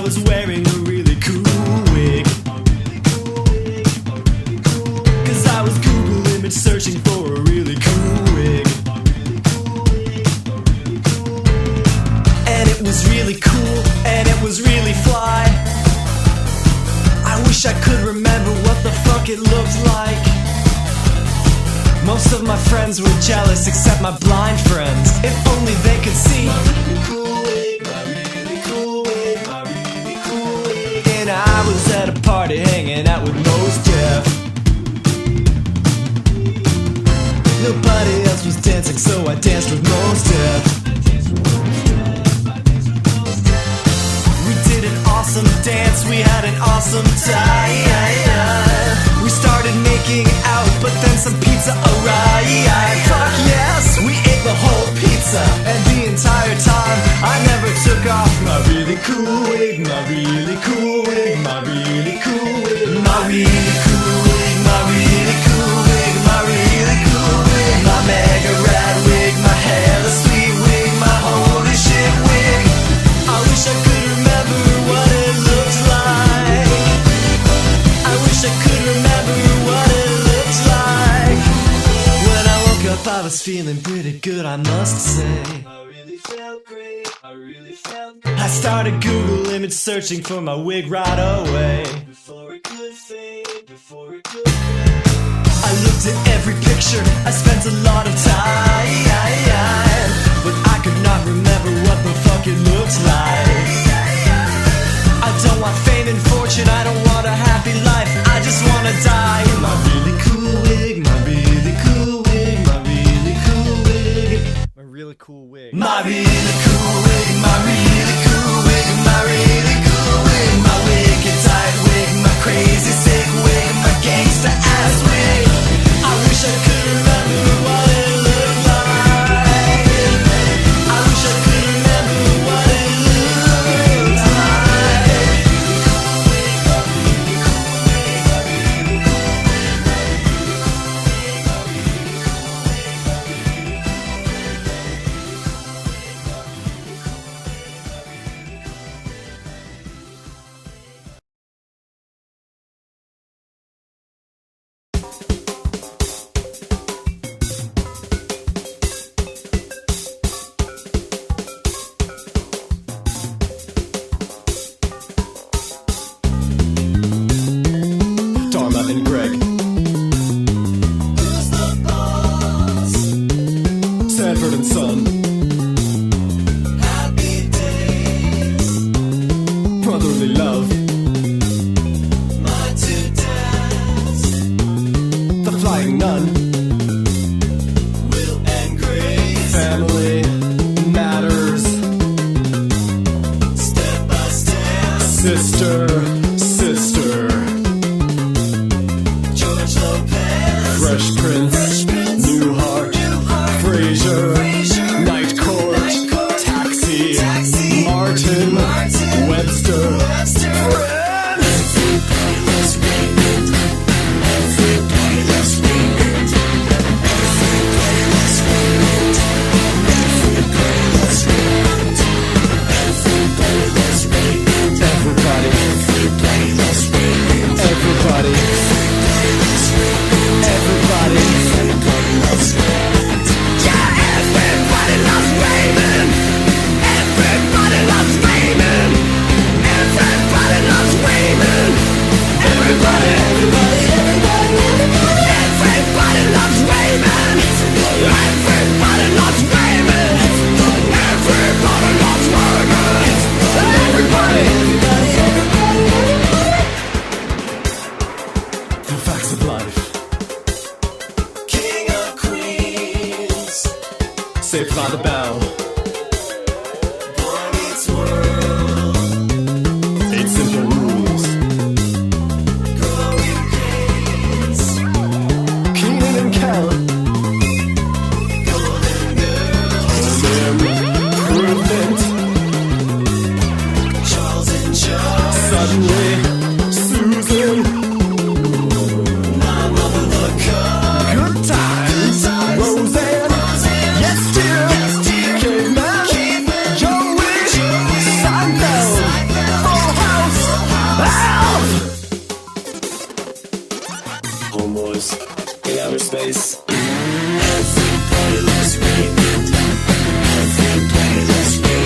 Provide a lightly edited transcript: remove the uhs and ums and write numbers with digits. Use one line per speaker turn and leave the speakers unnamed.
was wearing a really cool wig. Cause I was Google image searching for a really cool wig. And it was really cool, and it was really fly. I wish I could remember what the fuck it looked like. Most of my friends were jealous, except my blind friends. If only they could see my really cool wig, my really cool wig, my really cool wig. And I was at a party hanging out with Most Def. Nobody else was dancing, so I danced with Most Def. We did an awesome dance, we had an awesome time. We started making out, but then some pizza arrived. Fuck yes, we ate the whole pizza. And the entire time, I never took off my really cool wig, my really cool wig, my really cool wig, my really cool wig, my really cool wig, my really cool wig, my mega rad wig, my hella sweet wig, my holy shit wig. I wish I could remember what it looks like. I wish I could remember what it looks like. When I woke up I was feeling pretty good, I must say. I really felt great, I really felt great. I started Google image searching for my wig right away. Before it could fade, before it could fade. I looked at every picture, I spent a lot of time, but I could not remember what the fuck it looked like. I don't want fame and fortune, I don't want a happy life, I just wanna die in my really cool wig, my really cool wig, my really cool wig, my really cool wig, my really cool wig, my really cool wig, my really cool wig, my wicked tight wig, my crazy sick wig, my gangsta ass wig. I wish I could remember what it looked like. I wish I could remember what it looked like. And Greg. Who's the boss? Sanford and Son. Happy days. Brotherly love. My two dads. The Flying Nun. Will and Grace. Family matters. Step by step. Sister. Fresh Prince, Newhart, Frasier, Night Court, Taxi, Martin, Webster, Friends. Every playlist Raymond, every playlist Raymond, every playlist Raymond, every playlist Raymond, every playlist Raymond, everybody, every playlist Raymond, everybody. Everybody loves Raymond. Yeah, everybody loves Raymond. Everybody loves Raymond. Everybody loves Raymond. Everybody, everybody, everybody, everybody. Everybody loves Raymond. Everybody loves Raymond. Everybody loves Raymond. Everybody, everybody, everybody, everybody. The facts of life. Saved by the Bell. Boy Meets World. 8 Simple Rules. Growing Pains. Keenan and Kel. Golden Girls. Improvement. Charles and Joe. Suddenly, Susan. My mother the Good Times. Roseanne. Yes, dear. playlist repeat. Every playlist repeat.